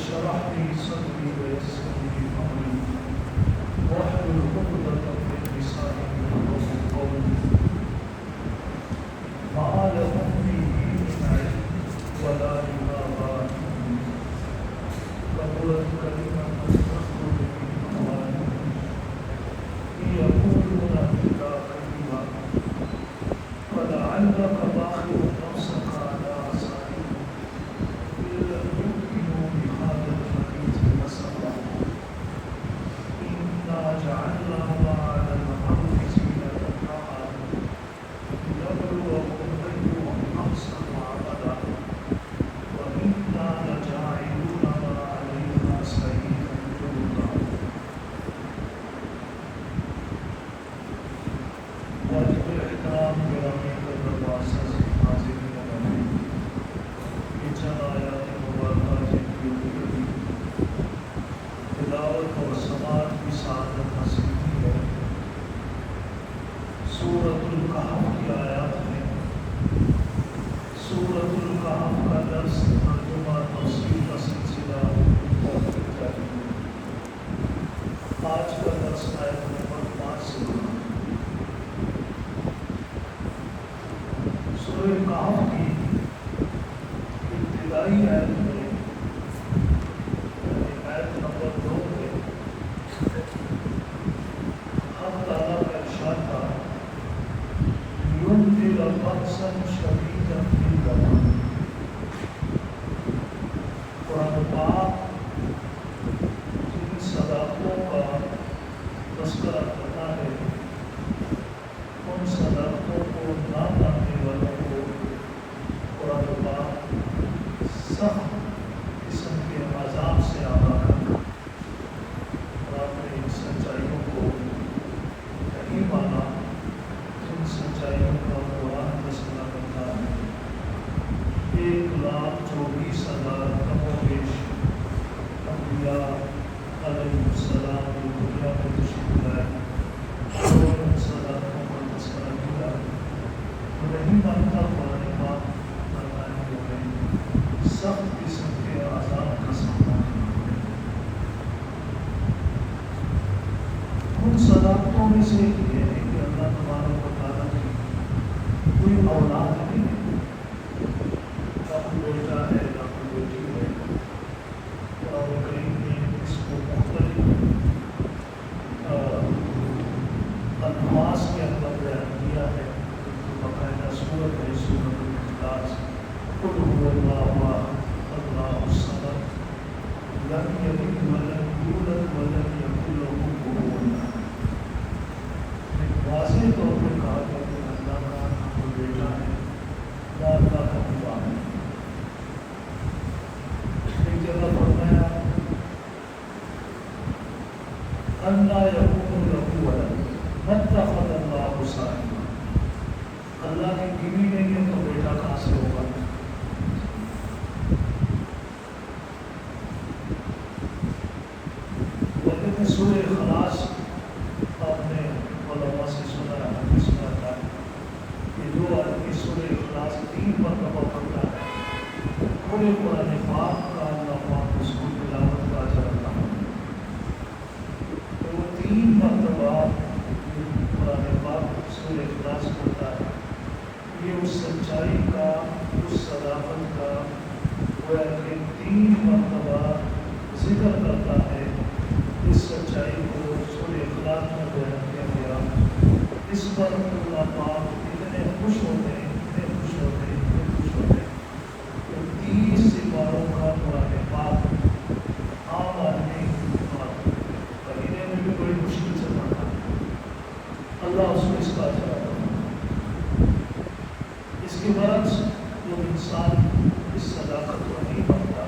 اشرح لي صدري ويسر لي امري واحلل عقدة من لساني يفقهوا قولي ما لهم به من علم ولا لآبائهم كبرت كلمة تخرج من أفواههم إن يقولون إلا كذبا فلعلك باخع نفسك على آثارهم إن لم يؤمنوا بهذا الحديث أسفا إنا جعلنا ما على الأرض زينة لها لنبلوهم أيهم أحسن عملا وإنا لجاعلون ما عليها صعيدا جرزا واجب احترام گرامی قدر معزز حاضرین گرامی یہ چند آیات مبارکہ جن کی کبھی تلاوت اور سماعت کی سعادت حاصل کی ہے سورۃ الکہف کی آیات میں سورۃ الکہف کا درس ترجمہ تفسیر کا سلسلہ جاری ہے۔ آج کا درس آیت نمبر 5 سے ہوگا۔ سورہ کہف کی ابتدائی آیت میں آیت نمبر 2 میں حق تعالیٰ کا ارشاد تھا ينذر بأسا شديدا من لدنه۔ قرآن پاک جن صداقتوں کا تذکرہ کرتا ہے ان صداقتوں کو نہ ماننے والوں کو قرآن پاک سخت قسم کے عذاب سے آگاہ کرتا ہے۔ اور آپ نے ان سچائیوں کو نہیں مانا جن سچائیوں کا قرآن تذکرہ کرتا ہے۔ 1,24,000 کم و بیش انبیاء علیہ السلام کی دنیا میں تشریف لائے اور ان صداقتوں کا تذکرہ کیا۔ وہ نہیں مانتا قرآن پاک فرمانے لگے سخت قسم کے عذاب کا سامنا کرنا ہے۔ ان صداقتوں میں سے یہ ہے کہ اللہ تبارک و تعالیٰ کی کوئی اولاد نہیں ہے، نہ کوئی بیٹا ہے نہ کوئی بیٹی ہے۔ قرآن کریم نے اس کو مختلف الفاظ کے اندر بیان کیا ہے۔ باقاعدہ سورت ہے سورۃ الاخلاص، قل هو اللہ احد اللہ الصمد لم یلد ولم یولد ولم یکن له کفوا احد۔ واضح طور پر کہا گیا کہ اللہ کا نہ کوئی بیٹا ہے نہ اللہ کا کوئی باپ ہے۔ ایک جگہ فرمایا اَنَّىٰ يَكُونُ لَهُ وَلَدٌ مَّتَّخَذَ اللَّهُ صَاحِبًا۔ اللہ کی بیوی نہیں ہے تو بیٹا کہاں سے ہوگا؟ لیکن سورہ اخلاص آپ نے علماء سے سنا ہے، حدیث میں آتا ہے کہ جو آدمی سورہ اخلاص 3 مرتبہ پڑھتا ہے پورے قرآن پاک کا اللہ پاک اس کو تلاوت کا اجر عطا کرتا ہے۔ تو وہ 3 مرتبہ قرآن پاک سورہ اخلاص پڑھتا ہے، یہ اس سچائی کا اس صداقت کا گویا کہ 3 مرتبہ ذکر کرتا ہے۔ اس سچائی کو سورہ اخلاص میں بیان کیا گیا۔ اس پر اللہ پاک اتنے خوش ہوتے ہیں، اتنے خوش ہوتے ہیں، اتنے خوش ہوتے ہیں کہ 30 سپاروں کا قرآن پاک عام آدمی پڑھنے میں بھی بڑی مشکل سے پڑھتا ہے، اللہ اس کو اس کا اجر عطا کرتا ہے۔ اس کے برعکس جو انسان اس صداقت کو نہیں مانتا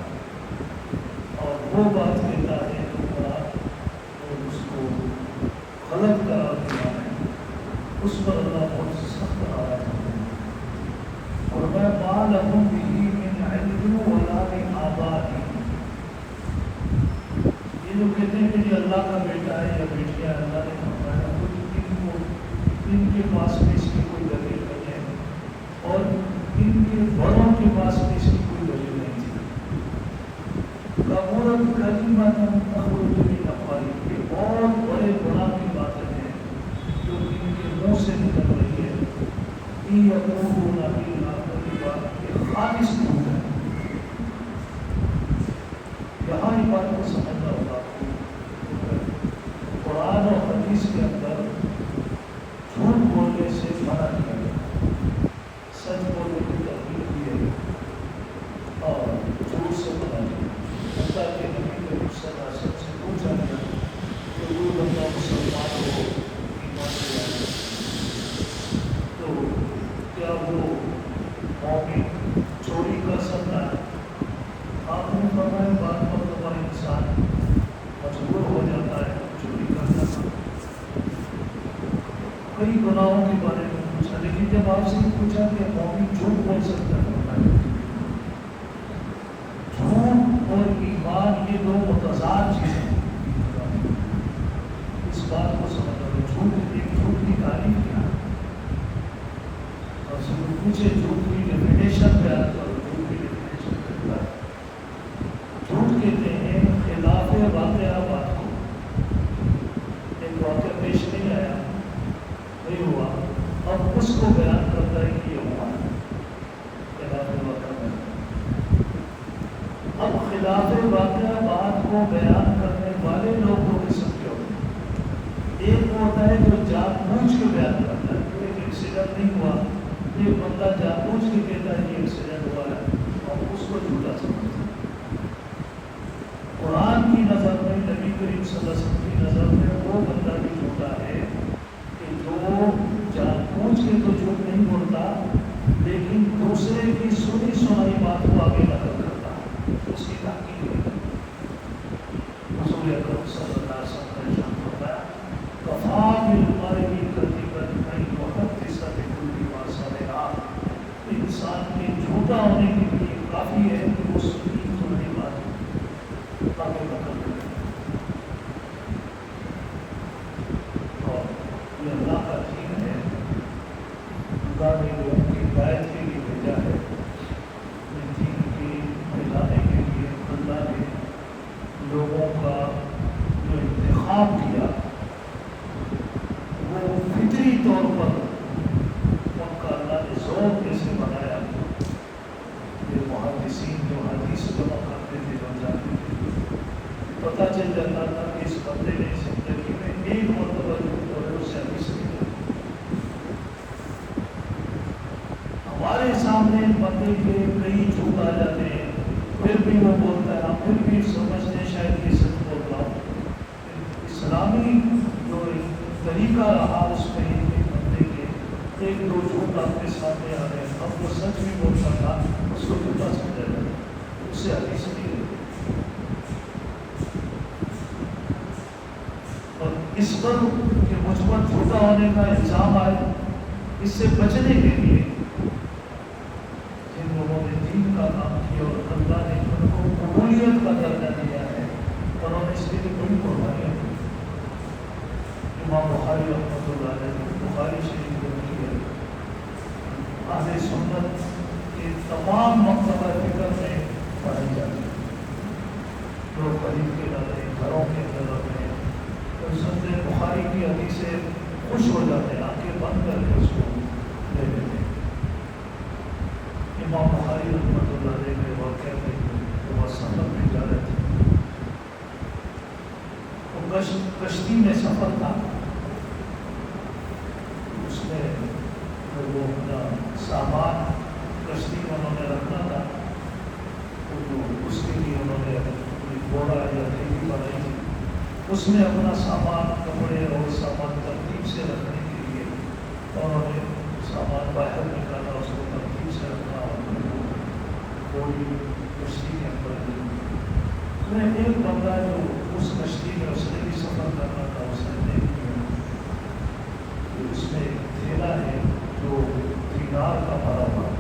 اور وہ بات کہتا ہے جو قرآن اور اس کو غلط قرار دیا ہے، اس پر اللہ بہت سخت آیات ہے۔ اور میں ما لهم به من علم ولا لآبائهم، یہ جو کہتے ہیں کہ یہ اللہ کا بیٹا ہے یا بیٹی ہے، اللہ نے فرمایا ان کے پاس میں اس کی کوئی دلیل نہیں ہے اور ان کے بڑوں کے پاس میں اس کی کوئی دلیل نہیں تھی۔ کبر عظیمۃ تخرج من افواہہم، یہ بہت بڑے گناہ کی باتیں ہیں جو ان کے منہ سے نکل رہی ہے. ان یقولون الا کذبا، یہ خالص جھوٹ ہے. یہاں یہ بات کو سمجھنا ہوگا. قرآن اور حدیث کے اندر جھوٹ بولنے سے منع کیا گیا، سچ بولنے کی ترغیب دی ہے اور جھوٹ سے منع کیا. حتیٰ کہ نبی کریم صلی اللہ علیہ وسلم سے پوچھا گیا کہ وہ بندہ مسلمان ہو ایمان لے آئے تو کیا وہ مومن چوری کر سکتا ہے؟ آپ نے فرمایا بعض مرتبہ انسان مجبور ہو جاتا ہے چوری کرنا. کئی گناہوں کے بارے میں پوچھا، لیکن جب آپ سے پوچھا کہ مومن جھوٹ بول سکتا ہے، جھوٹ اور ایمان یہ دو متضاد چیزیں ہیں. اس بات کو سمجھو، جھوٹ کی تعریف کیا ہے، اور سے پوچھے جھوٹ کی ڈیفینیشن بیان کرو. جھوٹ کی ڈیفینیشن کرتا ہے، جھوٹ کہتے ہیں خلاف واقعہ بات کو. ایک واقعہ پیش نہیں آیا، نہیں ہوا، اب اس کو بیان کرتا ہے کہ یہ ہوا ہے. خلاف واقعہ بیان، اب خلاف واقعہ بات کو بیان کرنے والے لوگ دو قسم کے ہوتے ہیں. ایک ہوتا ہے جو جان بوجھ کے بیان کرتا ہے، کہ ایک ایکسیڈنٹ نہیں ہوا، ایک بندہ جان بوجھ کے کہتا ہے یہ ایکسیڈنٹ ہوا ہے اور اس کو جھوٹا سمجھتا ہے. قرآن کی نظر میں، نبی کریم صلی اللہ علیہ وسلم کی نظر میں وہ بندہ بھی جھوٹا ہے کہ جو جان بوجھ کے تو جھوٹ نہیں بولتا لیکن دوسرے کی سنی سنائی بات کو آگے نقل کرتا ہے، اس کی تحقیق ہے. رسول اکرم صلی اللہ علیہ وسلم نے ارشاد فرمایا کفا بالمرء کذبا ان یحدث بکل ما سمع. انسان کے جھوٹا ہونے کے لیے کافی ہے کہ وہ سنی سنائی بات آگے نقل کرے. اور یہ اللہ کا دین ہے، اللہ نے لوگوں کی ہدایت کے لیے بھیجا ہے. دین کی پھیلانے کے لیے اللہ نے لوگوں کا جو انتخاب کیا وہ فطری طور پر ان کا اللہ نے ذوق کیسے بنایا. یہ محدثین جو حدیث جمع کرتے تھے بن جاتے تھے، پتہ چل جاتا تھا کہ اس بندے نے زندگی میں ایک مرتبہ جو سے حدیث نہیں. ہمارے سامنے بندے کے کئی جھوٹ آ جاتے ہیں، پھر بھی وہ بولتا ہے، پھر بھی سمجھتے ہیں شاید یہ سچ بول رہا ہوں. اسلامی جو طریقہ رہا اس میں ایک بندے کے ایک دو جھوٹ آپ کے سامنے آ رہے ہیں، اب وہ سچ بھی بولتا تھا اس کو جھوٹا سمجھا جائے، اس سے حدیث نہیں ہے. اور اس پر کہ مجھ پر جھوٹا ہونے کا الزام آئے، اس سے بچنے کے لیے جن لوگوں نے دین کا کام کیا اور اللہ نے ان کو قبولیت کا درجہ دیا ہے، انہوں نے اس کے لیے بڑی قربانیاں دی. امام بخاری رحمۃ اللہ علیہ بخاری شریف کو کی ہے، اہل سنت کے تمام مکتبہ فکر میں پڑھائی جاتی ہے. لوگ قریب کے نظر گھروں کے نظر میں سنتے بخاری کی حدیث سے خوش ہو جاتے ہیں، آنکھیں بند کر کے اس کو لے لیتے ہیں. امام بخاری رحمۃ اللہ علیہ کے واقعہ میں وہ سفر میں جا رہے تھے، کشتی میں سفر تھا. اس میں وہ اپنا سامان کشتی میں انہوں نے رکھنا تھا، تو اس کے لیے انہوں نے کوئی گھوڑا یا تھیلی بنائی تھی. اس میں اپنا سامان، کپڑے اور سامان ترتیب سے رکھنے کے لیے انہوں نے سامان باہر نکالا، اس کو ترتیب سے رکھا اور کوئی کشتی کے اندر ایک بندہ جو اس کشتی میں اس نے بھی سفر کرنا تھا، اس نے دیکھ لیا کہ اس میں ایک تھیلا ہے جو دینار کا بھرا ہوا ہے.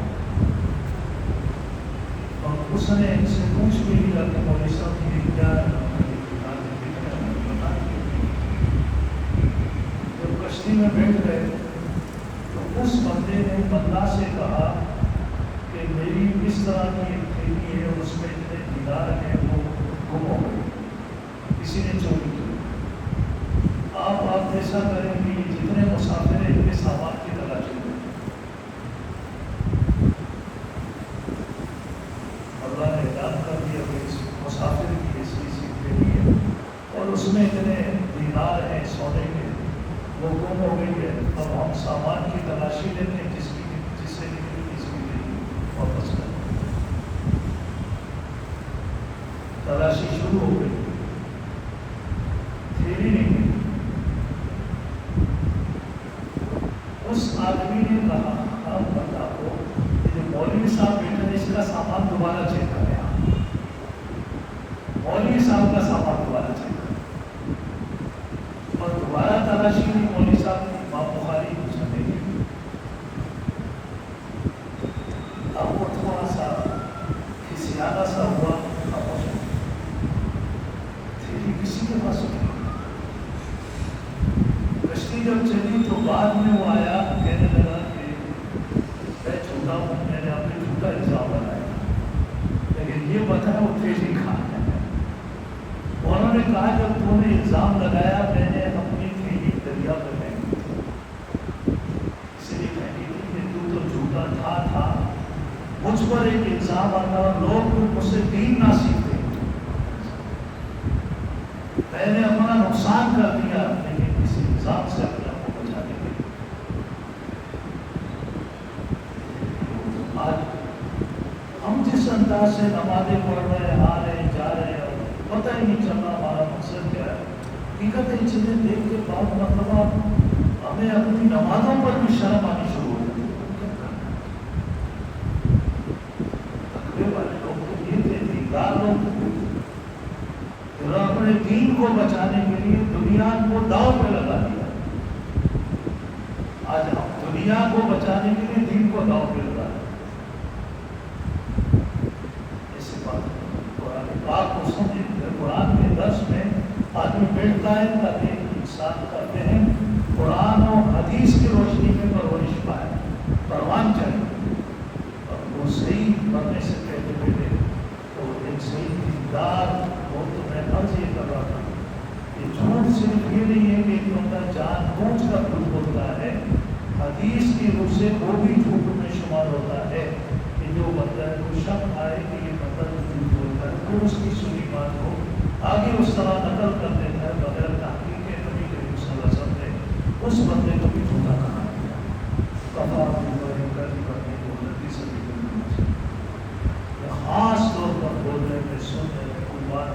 اور اس نے ان سے پوچھ بھی لیا کہ مولوی صاحب یہ کیا ہے. جب کشتی میں بیٹھ گئے تو اس بندے نے بندہ سے کہا کہ میری اس طرح کی ایک تھیلی ہے، اس میں اتنے دینار ہیں، وہ گم ہو گئی. کسی نے چوری کی. آپ ایسا کریں کہ جتنے مسافر ہیں ان کے سامان کی تلاشی میں. اللہ نے اعلان کر دیا کہ اس مسافر کی ایسی سیٹ دے دی ہے اور اس میں اتنے دینار ہیں سونے کے، وہ گم ہو گئی ہے. اب ہم سامان کی تلاشی لیتے ہیں، جس سے نکلی کس کی نہیں واپس کر. تلاشی شروع ہو گئی، تھیلی نہیں ملی. اس آدمی نے کہا ہم بتا کو جو مولوی صاحب بیٹھے ہیں اس کا سامان دوبارہ چیک کریں. مولوی صاحب کا سامان دوبارہ چیک کریں اور دوبارہ تلاشی ہوئی. مولوی صاحب نے امام بخاری کو سنے گی. اب وہ تھوڑا سا کھسیانہ سا ہوا، تھیلی کسی کے پاس نہیں. کشتی جب چلی تو بعد میں وہ آیا، کہنے لگا کہ میں جھوٹا ہوں، میں نے اپنے جھوٹا الزام لگایا، لیکن یہ پتہ ہے وہ تھیلی کھا ہے. انہوں نے کہا جب تو نے الزام لگایا میں نے اپنی تھیلی دریا میں پھینکی تھی، اس لیے پھینکی تھی کہ تو جھوٹا تھا. مجھ پر ایک الزام آتا اور لوگ مجھ سے دین نہ سیکھتے. میں نے اپنا نقصان کر دیا لیکن اس الزام سے اپنے آپ کو بچانے کے لیے. آج ہم جس انداز سے نمازیں پڑھ رہے ہیں، آ رہے ہیں، جا رہے ہیں، پتہ ہی نہیں چل رہا ہمارا مقصد کیا ہے. حقیقت یہ چیزیں دیکھ کے بہت مرتبہ ہمیں اپنی نمازوں پر بھی شرم آنی شروع ہو جاتی ہے. تقوی والے لوگ تو یہ تھے، دیندار لوگ انہوں نے اپنے دین کو بچانے کے لیے دنیا کو داؤ پہ لگا دیا. آج ہم دنیا کو بچانے کے لیے دین کو داؤ پہ لگا دیا. ایسی بات قرآن پاک کو سمجھیں. قرآن کے درس میں آدمی بیٹھتا ہے تاکہ انسان کرتے ہیں قرآن اور حدیث کی روشنی میں پرورش پائے، پروان چاہیے. اور وہ صحیح بننے سے پہلے پہلے تو ایک صحیح دیندار ہو. تو میں عرض یہ کر رہا تھا کہ جھوٹ صرف یہ نہیں ہے کہ ایک بندہ جان بوجھ کر جھوٹ بولتا ہے، حدیث کی روح سے وہ بھی جھوٹ میں شمار ہوتا ہے کہ جو بندہ کو شک آئے کہ یہ بندہ جھوٹ بولتا ہے تو اس کی سنی بات کو آگے اس طرح نقل کر دیتا ہے بغیر تحقیق کے. نبی کریم صلی اللہ علیہ وسلم نے اس بندے کو بھی جھوٹا کہا دیا. کفار کرنے کو غلطی سے بھی کرنا چاہیے. خاص طور پر بول رہے ہیں، سن رہے ہیں، کوئی بات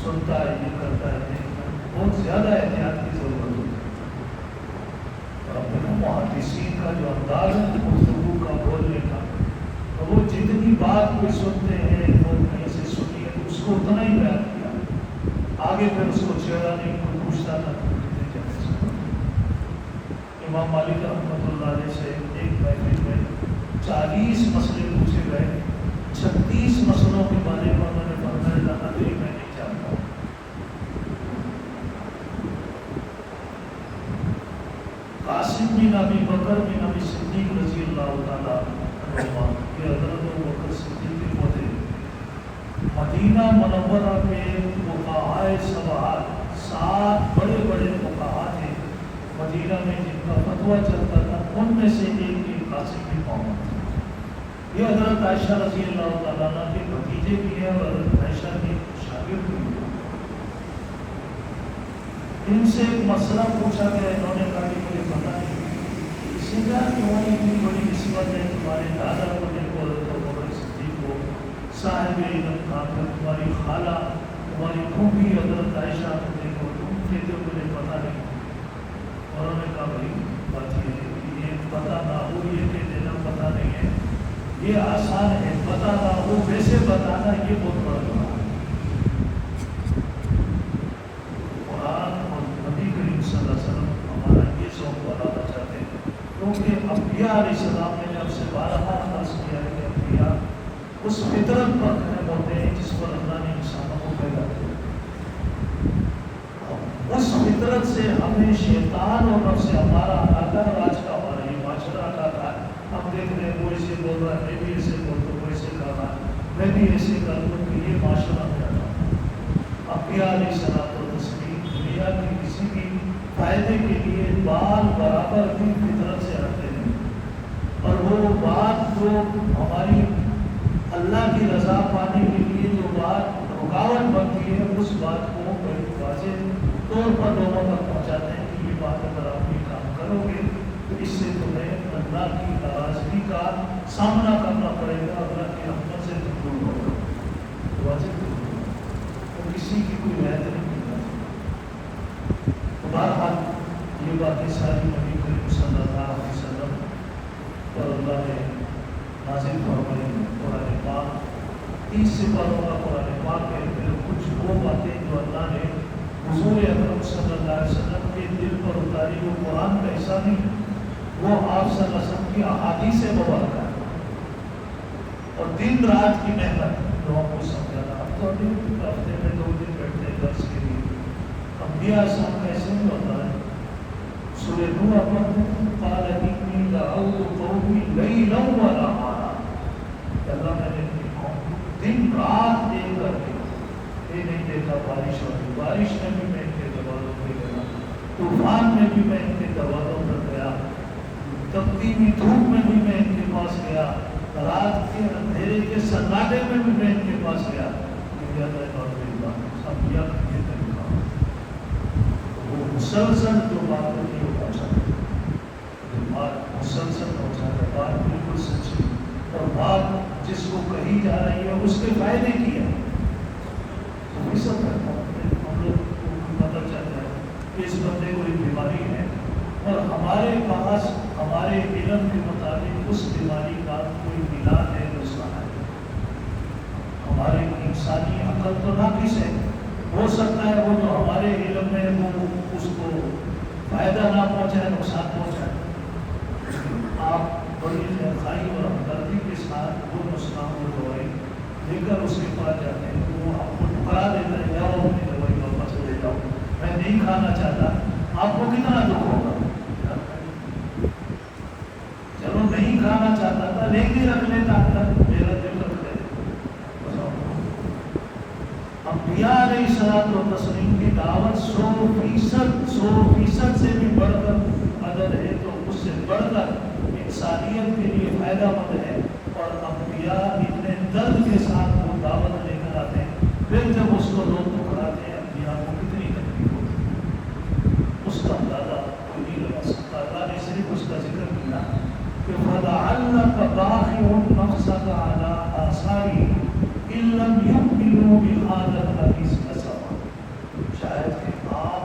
سنتا ہے، یہ کرتا ہے، بہت زیادہ احتیاط کی ضرورت ہوتی ہے. اور اپنے محدثین کا جو انداز ہے گفتگو کا، بولنے کا، وہ جتنی بات کوئی سنتے ہیں وہ کہیں سے سنی ہے اس کو اتنا ہی بیان کیا. آگے پھر اس کو چھیڑا نہیں، کوئی پوچھتا تھا کتنے جگہ سے. امام مالک رحمۃ اللہ علیہ سے ایک محفل میں 40 مسئلے پوچھے گئے. 36 مسئلوں کے بارے میں انہوں نے فرمایا تھا میں نہیں جانتا. قاسم بن ابی بکر بن ابی صدیق رضی اللہ تعالیٰ عنہ، یہ حضرت ابوبکر صدیق کے پوتے مدینہ منورہ کے فقہائے سبعات، 7 بڑے بڑے فقہا تھے مدینہ میں جن کا فتویٰ چلتا تھا. ان میں سے ایک قاسم بن محمد تھا. یہ حضرت عائشہ رضی اللہ تعالیٰ عنہ کے بھتیجے بھی ہیں اور حضرت عائشہ کے شاگرد بھی ہیں. ان سے ایک مسئلہ پوچھا گیا، انہوں نے کہا کہ مجھے پتہ نہیں. اسی طرح تمہاری اتنی بڑی نسبت ہے، تمہارے دادا کو دیکھو حضرت ابوبکر صدیق کو صاحب علم تھا، پھر تمہاری خالہ، تمہاری پھوپھی حضرت عائشہ کو دیکھو، تم کہتے ہو مجھے پتہ نہیں. انہوں نے کہا بھائی بات یہ ہے کہ یہ پتہ نہ ہو، یہ کہ دینا پتہ نہیں ہے، یہ آسان ہے. پتہ نہ ہو ویسے بتانا یہ بہت بڑا کام ہے. قرآن اور نبی کریم صلی اللہ علیہ وسلم ہمارا یہ ذوق بڑھانا چاہتے ہیں، کیونکہ انبیاء علیہ السلام نے جب سے 12 عرض کیا ہے کہ انبیاء اس فطرت پر قائم ہوتے ہیں جس پر اللہ نے انسانوں کو پیدا کیا. اس فطرت سے ہمیں شیطان اور نفس ہمارا آتا ہے. آج کا ہمارا یہ معاشرہ آتا ہے، ہم دیکھ رہے ہیں وہ ایسے بول رہا ہے، میں بھی ایسے بولتا ہوں، وہ ایسے کر رہا ہے، میں بھی ایسے کر لوں کہ یہ معاشرہ میں آتا ہے. اب انبیاء علیہ السلام و تسلیم دنیا کے کسی بھی فائدے کے لیے بال برابر اپنی فطرت سے آتے ہیں، اور وہ بات جو ہماری اللہ کی رضا پانے کے لیے جو بات رکاوٹ بنتی ہے، اس بات کو بڑی واضح طور پر لوگوں تک پہنچاتے ہیں کہ یہ بات اگر آپ یہ کام کرو گے تو اس سے تمہیں اللہ کی ناراضگی کا سامنا کرنا پڑے گا، اللہ کی رحمت سے دور ہوگا، واضح دور ہوگا، تو کسی کی کوئی رعایت نہیں کرنا۔ بہرحال یہ باتیں ساری نبی کریم صلی اللہ علیہ وسلم پر اللہ نے نازل فرمائی ہیں۔ قرآن پاک 30 سپاروں کا قرآن پاک ہے، پھر کچھ وہ باتیں جو اللہ نے حضور اکرم صلی اللہ علیہ وسلم کے دل پر اتاری، وہ قرآن کا حصہ نہیں، وہ آپ صلی اللہ علیہ وسلم کی احادیث مبارکہ ہے، اور دن رات کی محنت لوگوں کو سمجھانا۔ اب تو ابھی ہفتے میں 2 دن بیٹھتے ہیں درس کے لیے، انبیاء صاحب کا ایسے نہیں ہوتا ہے۔ سورہ نوح پر قال انی دعوت قومی لیلا و نہارا، اللہ نے دن رات دیکھ کر کے یہ نہیں دیکھا بارش ہوئی، بارش میں بھی میں ان کے دروازوں پہ گیا، طوفان میں بھی میں ان کے دروازوں پر گیا، تپتی ہوئی دھوپ میں بھی میں ان کے پاس گیا، رات کے اندھیرے کے سناٹے میں بھی میں ان کے پاس گیا۔ وہ مسلسل جو بات ہوتی ہے وہ پہنچاتا ہے، بات مسلسل پہنچاتا ہے، بات بالکل سچی، اور بات جس کو کہی جا رہی ہے اس کے فائدے کی ہے۔ تو یہ سب کرتا ہے، ہم لوگ کو پتہ چلتا ہے کہ اس بندے کو ایک بیماری ہے، اور ہمارے پاس ہمارے علم کے مطابق اس بیماری کا کوئی علاج ہے، نسخہ ہے۔ ہمارے انسانی عقل تو ناقص ہے، ہو سکتا ہے وہ جو ہمارے علم میں وہ اس کو فائدہ نہ پہنچائے، نقصان پہنچائے۔ آپ بڑی خیرخواہی اور ہمدردی کے ساتھ وہ نسخہ وہ دوائی لے کر اس کے پاس جاتے ہیں تو وہ آپ کو ٹھکرا دیتا ہے، جاؤ اپنی دوائی واپس لے جاؤ، میں نہیں کھانا چاہتا۔ آپ کو کتنا دکھ ہوگا؟ چلو نہیں کھانا چاہتا تھا لیکن رکھ لیتا اندر، میرا دل رکھ لے۔ انبیاء علیہ الصلوۃ والتسلیم کی دعوت 100% سے بھی بڑھ کر اگر ہے تو اس سے بڑھ کر انسانیت کے لیے فائدہ مند ہے، اور انبیاء اتنے درد کے ساتھ وہ دعوت لے کر آتے ہیں، پھر جب اس کو لوگ ٹھکراتے ہیں انبیاء کو کتنی تکلیف ہوتی ہے، اس کا اندازہ کوئی نہیں لگا سکتا۔ اللہ نے صرف اس کا ذکر کیا کہ فَلَعَلَّكَ بَاخِعٌ نَفْسَكَ عَلَىٰ آثَارِهِمْ إِن لَّمْ يُؤْمِنُوا بِهَٰذَا الْحَدِيثِ أَسَفًا، شاید کہ آپ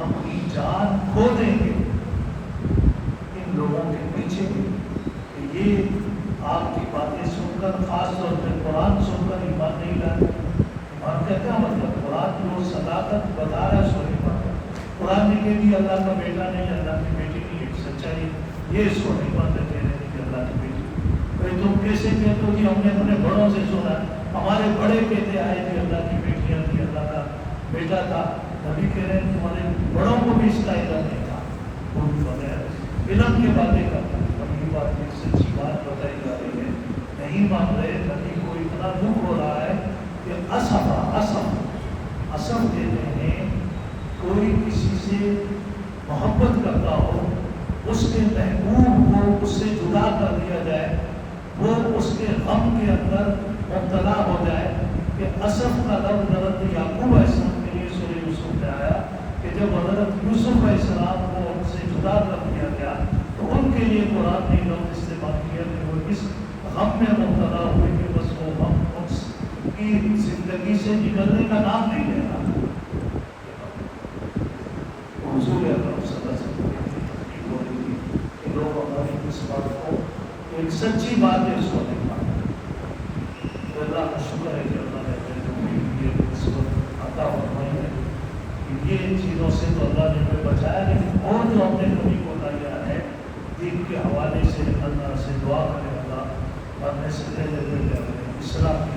اپنی جان کھو دیں گے ان لوگوں کے پیچھے کہ یہ آپ کی باتیں سن کر، خاص طور پہ قرآن سن کر ایمان نہیں لائے۔ ایمان کا کیا مطلب؟ قرآن جو صداقت بتا رہا ہے سو ایمان ہے۔ قرآن نے کہہ دیا اللہ کا بیٹا نہیں، اللہ کی بیٹی نہیں، ایک سچائی یہ اس کو نہیں مانتے کہہ رہے ہیں کہ اللہ کی بیٹی۔ بھائی تم کیسے کہتے ہو کہ ہم نے اپنے بڑوں سے سنا، ہمارے بڑے کہتے آئے کہ اللہ کی بیٹیاں تھی، اللہ کا بیٹا تھا۔ نبی کہہ رہے ہیں تمہارے بڑوں کو بھی اس کا علم نہیں تھا، وہ بھی بغیر علم کی باتیں کرتا ہے، اور یہ بات ایک سچی بات بتائی جا رہی ہے، نہیں مان رہے۔ نبی کو اتنا دکھ ہو رہا ہے کہ اسف کہتے ہیں کوئی کسی سے محبت کرتا ہو، اس کے محبوب کو اس سے جدا کر دیا جائے، وہ اس کے غم کے اندر مبتلا ہو جائے، کہ اسف کا لفظ حضرت یعقوب علیہ السلام کے لیے سورہ یوسف میں آیا کہ جب حضرت یوسف علیہ السلام کو ان سے جدا کر دیا گیا تو ان کے لیے قرآن نے لفظ استعمال کیا کہ وہ اس غم میں مبتلا ہوئے کہ بس وہ غم ان کی زندگی سے نکلنے کا نام نہیں لے رہا۔ حضور اکرم صلی اللہ علیہ وسلم کی تکلیف ہو رہی تھی کہ لوگ ہماری اس بات کو ایک سچی بات ہے اس کو نہیں مانتے۔ اللہ کا شکر ہے کہ اللہ نے یہ اس وقت عطا فرمائی ہے کہ یہ چیزوں سے تو اللہ نے ہمیں بچایا، لیکن اور جو ہم نے کبھی کو لایا ہے دین کے حوالے سے اللہ سے دعا کرے، اللہ مرنے سے پہلے اسلام کی